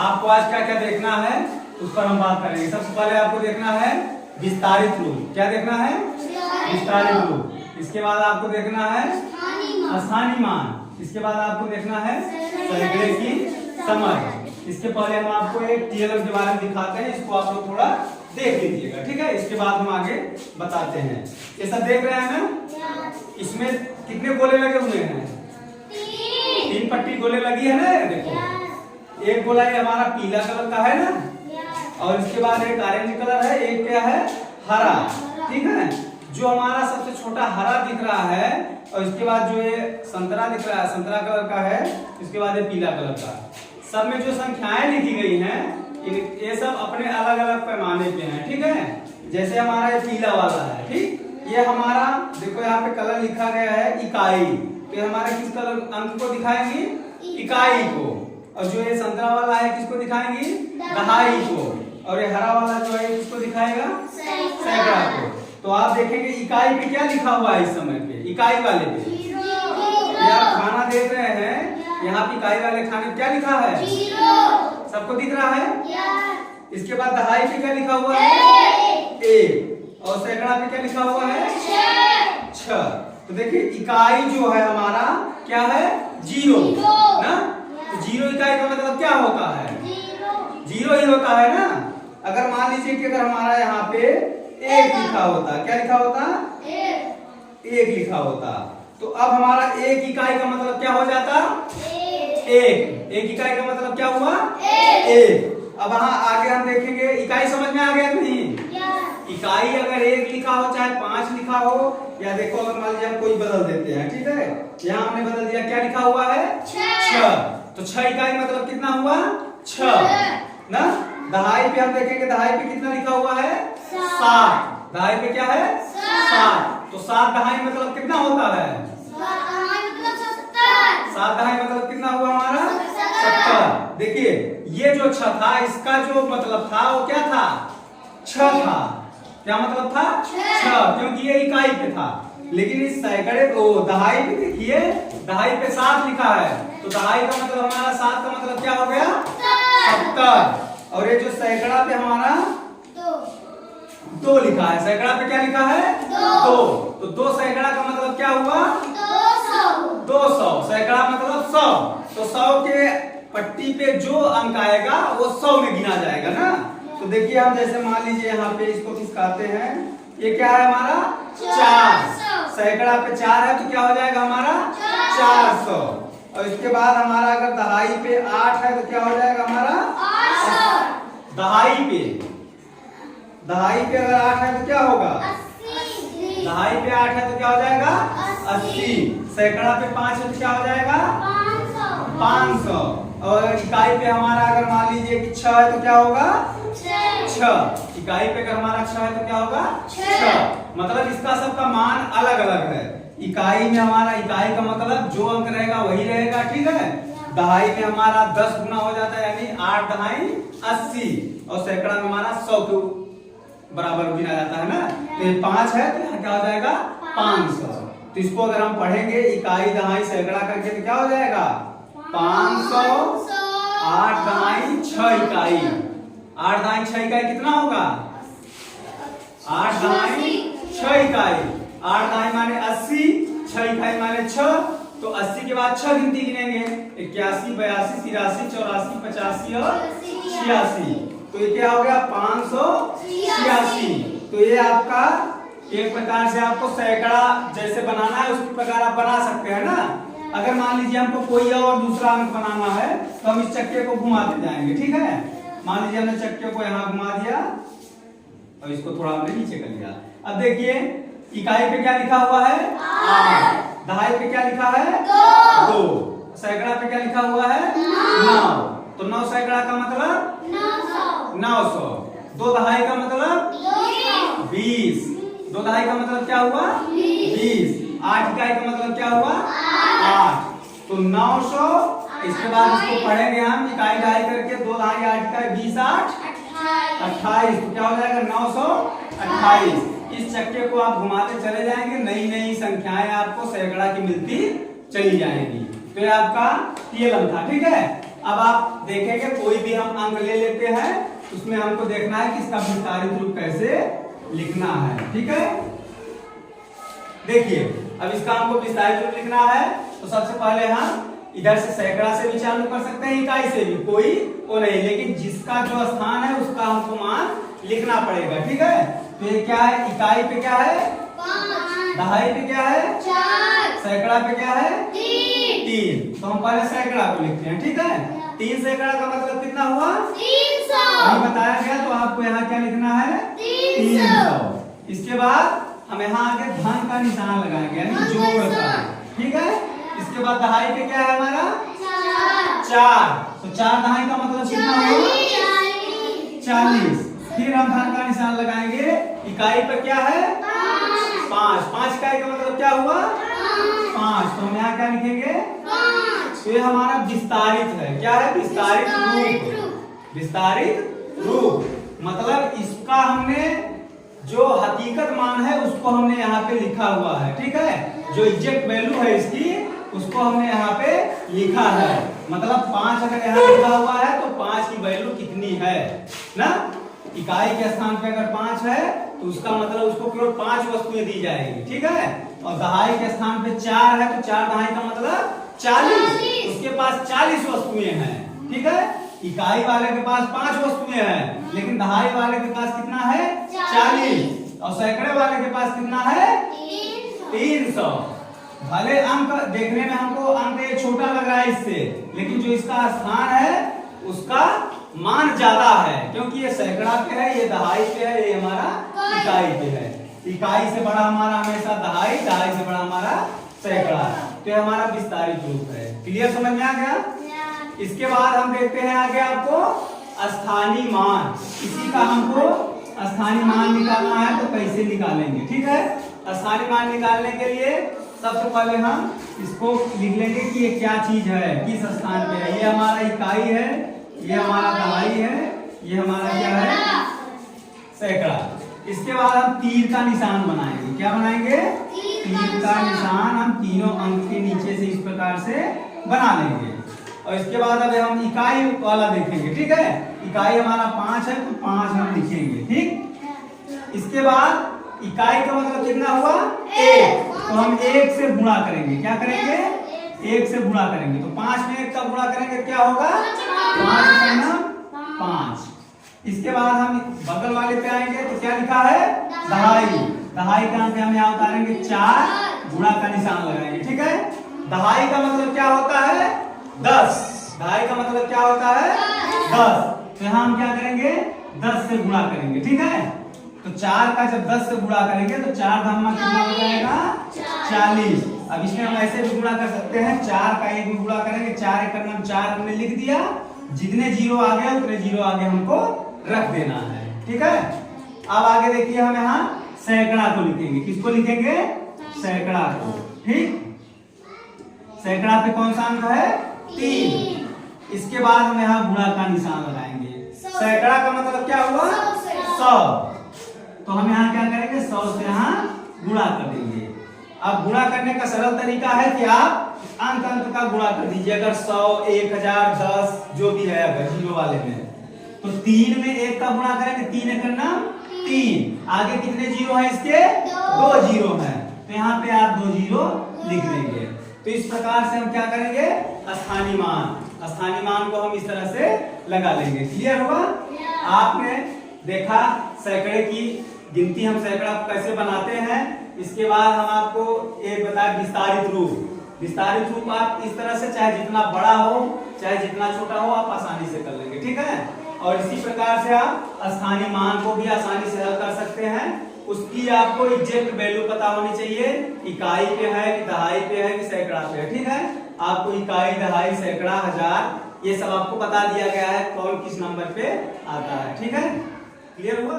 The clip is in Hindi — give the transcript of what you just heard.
आपको आज क्या क्या देखना है उस पर हम बात करेंगे। सबसे पहले आपको देखना है विस्तारित रूप। क्या देखना है? विस्तारित रूप। इसके बाद आपको देखना है स्थानीय मान। इसके बाद आपको देखना है सैकड़े की समझ। इसके पहले हम आपको एक टीएलएम के बारे में दिखाते हैं, इसको आप लोग थोड़ा देख लीजिएगा, ठीक है। इसके बाद हम आगे बताते हैं। ये सब देख रहे हैं ना? इसमें कितने गोले लगे हुए हैं? 3 पट्टी गोले लगी है ना। देखो एक गोला ये हमारा पीला कलर का है ना, और इसके बाद एक ऑरेंज कलर है, एक क्या है हरा, ठीक है। जो हमारा सबसे छोटा हरा दिख रहा है, और इसके बाद जो ये संतरा दिख रहा है, संतरा कलर का है, इसके बाद ये पीला कलर का। सब में जो संख्याएं लिखी गई हैं ये सब अपने अलग अलग पैमाने पे हैं, ठीक है। जैसे हमारा ये पीला वाला है, ठीक, ये हमारा देखो यहाँ पे कलर लिखा गया है इकाई, तो ये हमारा किस कलर अंक को दिखाएंगे? इकाई को। और जो ये संतरा वाला है किसको दिखाएंगी? दहाई को। और ये हरा वाला जो है किसको दिखाएगा? सैकड़ा को। तो आप देखेंगे इकाई पे क्या लिखा हुआ है इस समय पे? इकाई वाले पे आप खाना देख रहे हैं, यहाँ पे इकाई वाले खाने पे क्या लिखा है? सबको दिख रहा है? इसके बाद दहाई पे क्या लिखा हुआ है? 1। और सैकड़ा पे क्या लिखा हुआ है? 6। तो देखिए इकाई जो है हमारा क्या है? 0 ना। तो 0 इकाई का मतलब क्या होता है? 0 ही होता है ना। अगर मान लीजिए कि अगर हमारा यहाँ पे 1 लिखा होता, क्या लिखा होता? 1 लिखा होता, तो अब हमारा 1 इकाई का मतलब क्या हो जाता? 1 इकाई का मतलब क्या हुआ? 1। अब यहाँ आगे हम देखेंगे, इकाई समझ में आ गया नहीं? इकाई अगर 1 लिखा हो चाहे 5 लिखा हो, या देखो अगर मान लीजिए हम कोई बदल देते हैं, ठीक है, यहाँ हमने बदल दिया, क्या लिखा हुआ है? 6। तो 6 इकाई मतलब कितना हुआ? 6 ना। दहाई पे हम देखेंगे, दहाई पे कितना लिखा हुआ है? 7। दहाई पे क्या है? 7। तो 7 दहाई मतलब कितना होता है? 7 दहाई मतलब कितना हुआ हमारा? 70। देखिए ये जो 6 था, इसका जो मतलब था वो क्या था? 6 था। क्या मतलब था? 6, क्योंकि ये इकाई पे था। लेकिन इस सैकड़े को दहाई पे देखिए, दहाई पे 7 लिखा है, तो दहाई का मतलब हमारा 7 का मतलब क्या हो गया? 70। और ये जो सैकड़ा पे हमारा 2 लिखा है, सैकड़ा पे क्या लिखा है? 2। तो 2 सैकड़ा का मतलब क्या हुआ? 200। सैकड़ा मतलब 100। तो 100 के पट्टी पे जो अंक आएगा वो 100 में गिना जाएगा ना। तो देखिए हम जैसे मान लीजिए यहाँ पे इसको खिसकाते हैं, ये क्या है हमारा? 4। सैकड़ा पे 4 है, तो क्या हो जाएगा हमारा? 400। और इसके बाद हमारा अगर दहाई पे 8 है, तो क्या हो जाएगा हमारा? 800। दहाई पे अगर 8 है तो क्या होगा? 80। दहाई पे 8 है तो क्या हो जाएगा? 80। सैकड़ा पे 5 है तो क्या हो जाएगा? 500। और इकाई पे हमारा अगर मान लीजिए कि 6 है तो क्या होगा? 6। इकाई पे अगर हमारा 6 है तो क्या होगा? 6। मतलब इसका सबका मान अलग अलग है। इकाई में हमारा इकाई का मतलब जो अंक रहेगा वही रहेगा, ठीक है। दहाई में हमारा 10 गुना हो जाता है, यानी 8 दहाई 80। और सैकड़ा में हमारा 100 के बराबर गिना जाता है ना। तो ये 5 है तो यहाँ क्या हो जाएगा? 500। तो इसको अगर हम पढ़ेंगे इकाई दहाई सैकड़ा करके तो क्या हो जाएगा? 500। 8 दहाई 6 इकाई। 8 दहाई 6 इकाई कितना होगा? 8 दहाई 6 इकाई। 8 दहाई माने 80, 6 इकाई माने 6। तो 80 के बाद 6 गिनती गिनेंगे, 81, 82, 83, 84, 85 और 86। तो ये क्या हो गया? 586। तो ये आपका एक प्रकार से आपको सैकड़ा जैसे बनाना है उसी प्रकार आप बना सकते हैं ना। अगर मान लीजिए हमको कोई और दूसरा अंक बनाना है तो हम इस चक्के को घुमाते जाएंगे, ठीक है। मान लीजिए हमने चक्के को यहाँ घुमा दिया और इसको थोड़ा हमने नीचे कर लिया। अब देखिए इकाई पे क्या लिखा हुआ है? 8। दहाई पे क्या लिखा है? 2। सैकड़ा पे क्या लिखा हुआ है? 9। तो 9 सैकड़ा का मतलब 900। 2 दहाई का मतलब 20। 2 दहाई का मतलब क्या हुआ? 20। 8 इकाई का मतलब क्या हुआ? 8। तो 900। इसके बाद इसको पढ़ेंगे हम इकाई दहाई करके, 2 दहाई 8 इकाई 20 8 28। तो क्या हो जाएगा? 928। इस चक्के को आप घुमाते चले जाएंगे, नई नई संख्याएं आपको सैकड़ा की मिलती चली जाएंगी। तो ये आपका टीएलएम था, ठीक है। अब आप देखेंगे कोई भी हम अंक ले लेते हैं, उसमें हमको देखना है कि इसका विस्तारित रूप कैसे लिखना है। ठीक है, देखिए अब इसका हमको विस्तारित रूप लिखना है तो सबसे पहले हम इधर से सैकड़ा से भी चालू कर सकते हैं, इकाई से भी, कोई वो नहीं, लेकिन जिसका जो स्थान है उसका हमको मान लिखना पड़ेगा। ठीक है, तो ये क्या है, इकाई पे क्या है 5, दहाई पे क्या है 4, सैकड़ा पे क्या है 3। तो हम पहले सैकड़ा को लिखते हैं। ठीक है, 3 सैकड़ा का मतलब कितना हुआ 300। अभी बताया गया, तो आपको यहाँ क्या लिखना है 300। इसके बाद हम यहाँ आगे धन का निशान लगाएंगे, यानी जोड़ का। ठीक है, इसके बाद दहाई पे क्या है हमारा 4, तो 4 दहाई का मतलब कितना हुआ 40। फिर हम धन का निशान लगाएंगे, इकाई पे क्या है 5, 5 इकाई का मतलब क्या हुआ 5, तो हम यहाँ क्या लिखेंगे 5। तो ये हमारा विस्तारित है, क्या है विस्तारित रूप। विस्तारित रूप मतलब इसका हमने जो हकीकत मान है उसको हमने यहाँ पे लिखा हुआ है। ठीक है, जो एग्जैक्ट वैल्यू है इसकी उसको हमने यहाँ पे लिखा है, मतलब 5 अगर यहाँ लिखा हुआ है तो 5 की वैल्यू कितनी है ना। इकाई के स्थान पे अगर 5 है तो उसका मतलब उसको केवल 5 वस्तुएं दी जाएगी। ठीक है, और दहाई के स्थान पे 4 है तो 4 दहाई का मतलब 40, उसके पास 40 वस्तुएं हैं। ठीक है, इकाई वाले के पास 5 वस्तुएं हैं, लेकिन दहाई वाले के पास कितना है 40, और सैकड़े वाले के पास कितना है 300। भले अंक देखने में हमको अंक ये छोटा लग रहा है इससे, लेकिन जो इसका स्थान है उसका मान ज्यादा है, क्योंकि ये सैकड़ा पे है, ये दहाई पे है, ये हमारा इकाई पे है। इकाई से बड़ा हमारा हमेशा दहाई, दहाई से बड़ा हमारा सैकड़ा, तो ये हमारा विस्तारित रूप है। क्लियर, समझ में आ गया। इसके बाद हम देखते हैं आगे आपको स्थानीय मान। इसी का हमको स्थानीय मान निकालना है, तो कैसे निकालेंगे। ठीक है, स्थानीय मान निकालने के लिए सबसे पहले हम इसको लिख लेंगे कि ये क्या चीज है, किस स्थान पे है। ये हमारा इकाई है, ये हमारा दहाई है, ये हमारा क्या है सैकड़ा। इसके बाद हम तीर का निशान बनाएंगे। क्या बनाएंगे तीर का निशान हम तीनों अंक के नीचे से इस प्रकार से बना लेंगे। और इसके बाद अब हम इकाई वाला देखेंगे। ठीक है, इकाई हमारा 5 है तो 5 हम लिखेंगे। ठीक, इसके बाद इकाई का मतलब कितना हुआ 1, तो हम 1 से गुणा करेंगे। क्या करेंगे 1 से गुणा करेंगे, तो 5 में 1 का गुणा करेंगे क्या होगा 5। इसके बाद हम बगल वाले पे आएंगे तो क्या लिखा है दहाई। दहाई का अंक हम यहाँ उतारेंगे 4, गुणा का निशान लगाएंगे। ठीक है, दहाई का मतलब क्या होता है 10। दहाई का मतलब क्या होता है 10, तो यहाँ हम क्या करेंगे 10 से गुणा करेंगे। ठीक है, तो 4 का जब 10 से गुणा करेंगे तो 4 धम्मा कितना हो जाएगा 40। अब इसमें हम ऐसे भी गुणा कर सकते हैं, 4 का 1 में गुणा करेंगे, 4 1 का 4 हमने लिख दिया, जितने जीरो आ गए उतने जीरो आगे हमको रख देना है। ठीक है, अब आगे देखिए हम यहाँ सैकड़ा को लिखेंगे। किसको लिखेंगे सैकड़ा को। ठीक, सैकड़ा पे कौन सा अंक है 3। इसके बाद हम यहाँ गुणा का निशान लगाएंगे। सैकड़ा का मतलब क्या हुआ 100, तो हम यहाँ क्या करेंगे 100 से यहाँ गुणा कर देंगे। अब गुणा करने का सरल तरीका है कि आप अंक अंक का गुणा कर दीजिए। अगर 100 1000 10 जो भी है, अगर जीरो वाले में तो 3 में 1 का गुणा करेंगे, 3 1 करना 3, आगे कितने जीरो है इसके 2 जीरो है, तो यहाँ पे आप 2 जीरो लिख देंगे। तो इस प्रकार से हम क्या करेंगे स्थानीय मान को हम इस तरह से लगा लेंगे। क्लियर हुआ। आपने देखा सैकड़े की गिनती हम सैकड़ा कैसे बनाते हैं। इसके बाद हम आपको एक बताया विस्तारित रूप आप इस तरह से चाहे जितना बड़ा हो चाहे जितना छोटा हो आप आसानी से कर लेंगे। ठीक है, और इसी प्रकार से आप स्थानीय मान को भी आसानी से हल कर सकते हैं। उसकी आपको एग्जैक्ट वैल्यू पता होनी चाहिए, इकाई पे है कि दहाई पे है कि सैकड़ा पे है। ठीक है, आपको इकाई दहाई सैकड़ा हजार ये सब आपको बता दिया गया है कौन किस नंबर पे आता है। ठीक है, क्लियर हुआ।